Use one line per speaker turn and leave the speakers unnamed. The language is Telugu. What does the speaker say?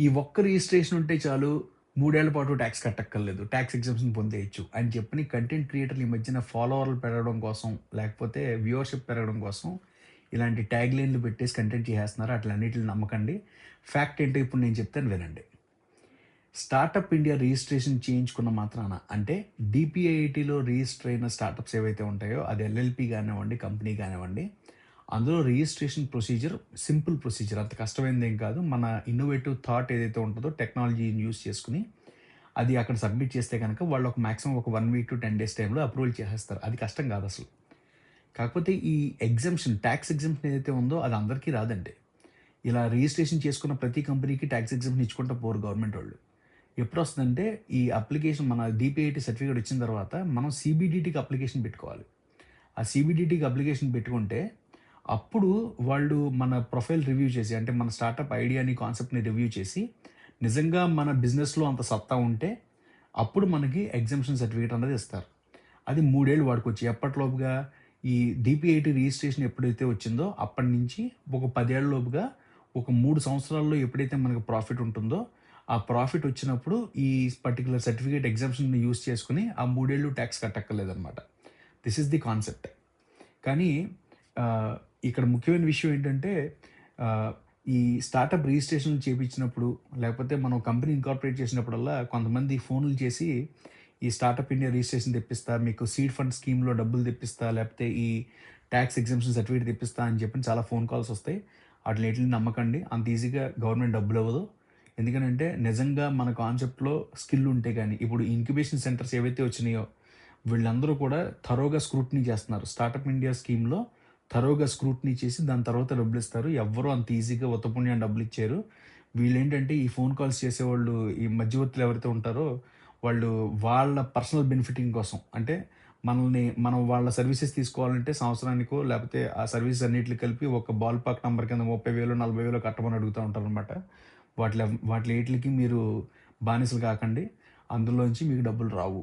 ఈ ఒక్క రిజిస్ట్రేషన్ ఉంటే చాలు 3 ఏళ్ల పాటు టాక్స్ కట్టక్కర్లేదు. టాక్స్ ఎగ్జంప్షన్ పొందేయొచ్చు అని చెప్పని కంటెంట్ క్రియేటర్లు ఈ మధ్యన ఫాలోవర్లు పెరగడం కోసం, లేకపోతే వ్యూవర్‌షిప్ పెరగడం కోసం ఇలాంటి ట్యాగ్ లైన్‌లు పెట్టేసి కంటెంట్ చేసేస్తున్నారు. అట్లన్నిటిని నమ్మకండి. ఫ్యాక్ట్ ఏంటో ఇప్పుడు నేను చెప్తాను వినండి. స్టార్టప్ ఇండియా రిజిస్ట్రేషన్ చేయించుకున్న మాత్రాన అంటే డీపీఐఐటీలో రిజిస్టర్ అయిన స్టార్టప్స్ ఏవైతే ఉంటాయో అది ఎల్ఎల్‌పి గానివ్వండి, కంపెనీ గానివ్వండి, అందులో రిజిస్ట్రేషన్ ప్రొసీజర్ సింపుల్ ప్రొసీజర్. అంత కష్టమైనదేం కాదు. మన ఇన్నోవేటివ్ థాట్ ఏదైతే ఉంటదో టెక్నాలజీని యూజ్ చేసుకొని అది అక్కడ సబ్మిట్ చేస్తే గనక వాళ్ళు ఒక మాక్సిమం ఒక 1 వీక్ టు 10 డేస్ టైమ్‌లో అప్రూవల్ చేసేస్తారు. అది కష్టం కాదసలు. కాకపోతే ఈ ఎగ్జంప్షన్, టాక్స్ ఎగ్జంప్షన్ ఏదైతే ఉందో అది అందరికీ రాదండి. ఇలా రిజిస్ట్రేషన్ చేసుకున్న ప్రతి కంపెనీకి టాక్స్ ఎగ్జంప్షన్ ఇచ్చుకుంటా పోరు గవర్నమెంట్ వాళ్ళు. ఎప్పుడొస్తదంటే ఈ అప్లికేషన్ మన డీపీఐటీ సర్టిఫికేట్ వచ్చిన తర్వాత మనం సీబీడీటీకి అప్లికేషన్ పెట్టుకోవాలి. ఆ సీబీడీటీకి అప్లికేషన్ పెట్టుకుంటే అప్పుడు వాళ్ళు మన ప్రొఫైల్ రివ్యూ చేసి అంటే మన స్టార్టప్ ఐడియాని, కాన్సెప్ట్‌ని రివ్యూ చేసి నిజంగా మన బిజినెస్‌లో అంత సత్తా ఉంటే అప్పుడు మనకి ఎగ్జంప్షన్ సర్టిఫికేట్ అనేది ఇస్తారు. అది 3 ఏళ్ళు వాడుకోవచ్చు. ఎప్పటిలోపుగా ఈ డీపీఐటీ రిజిస్ట్రేషన్ ఎప్పుడైతే వచ్చిందో అప్పటినుంచి ఒక 10 ఏళ్ల లోపుగా ఒక 3 సంవత్సరాల్లో ఎప్పుడైతే మనకు ప్రాఫిట్ ఉంటుందో ఆ ప్రాఫిట్ వచ్చినప్పుడు ఈ పర్టిక్యులర్ సర్టిఫికేట్ ఎగ్జామ్షన్‌ని యూజ్ చేసుకొని ఆ 3 ఏళ్ళు టాక్స్ కట్టక్కర్లేదనమాట. This is the concept. కానీ ఇక్కడ ముఖ్యమైన విషయం ఏంటంటే ఆహ్, ఈ స్టార్టప్ రిజిస్ట్రేషన్ చేపించినప్పుడు లేకపోతే మనం కంపెనీ ఇన్కార్పొరేట్ చేసినప్పుడల్లా కొంతమంది ఫోన్‌లు చేసి ఈ స్టార్టప్ ఇండియా రిజిస్ట్రేషన్ తెప్పిస్తా, మీకు సీడ్ ఫండ్ స్కీమ్‌లో డబ్బులు తెప్పిస్తా, లేకపోతే ఈ టాక్స్ ఎగ్జంప్షన్ సర్టిఫికేట్ తెప్పిస్తా అని చెప్పి చాలా ఫోన్ కాల్స్ వస్తాయి. ఆటిలిటిని నమ్మకండి. అంత ఈజీగా గవర్నమెంట్ డబ్బులివ్వదు. ఎందుకనంటే నిజంగా మన కాన్సెప్ట్‌లో స్కిల్ ఉంటే గాని, ఇప్పుడు ఇంక్యుబేషన్ సెంటర్స్ ఏవైతే వచ్చినాయో, వీళ్ళందరూ కూడా థరోగా స్క్రూటినీ చేస్తున్నారు. స్టార్టప్ ఇండియా స్కీమ్‌లో థరోగా స్క్రూటినీ చేసి దాని తర్వాత డబ్బులిస్తారు. ఎవ్వరు అంత ఈజీగా ఉత్తపుణ్యాన డబ్బులిచ్చేయరు. వీళ్ళేంటంటే ఈ ఫోన్ కాల్స్ చేసేవాళ్ళు, ఈ మధ్యవర్తులు ఎవరైతే ఉంటారో, వాళ్ళు వాళ్ళ పర్సనల్ బెనిఫిటింగ్ కోసం అంటే మనం వాళ్ళ సర్వీసెస్ తీసుకోవాలంటే సంవత్సరానికో లేకపోతే ఆ సర్వీసెస్ అన్నిటికి కలిపి ఒక బాల్ పాక్ నంబర్ కింద 30,000, 40,000 కట్టమని అడుగుతా ఉంటారనమాట. వాటిల వాటిలీటిలకి మీరు బానిసలు కాకండి. అందులోంచి మీకు డబ్బులు రావు.